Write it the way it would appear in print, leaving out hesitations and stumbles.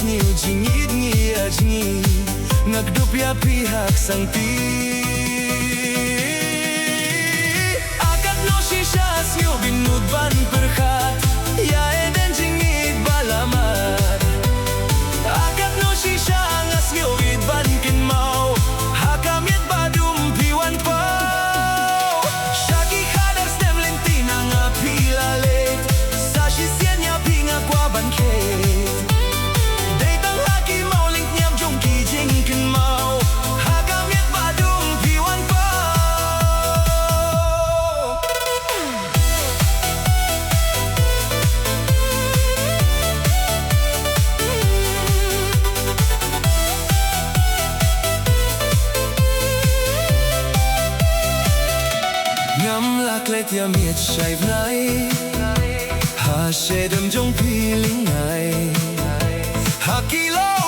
niu jingit ngia jingi ngakdup ya pihak sang ti akat no shisha siu binut ban perkhat ya eden jingit balamat akat no shisha ngas siu bit ban kin mau hakamiet badum piwan pau shaki khadar stem lentina nga pilale sa shisien ya pinga kwa ban ke ngắm lạc lệ tia miệt say nay ha she đâm trong phi linh ngày ha kilo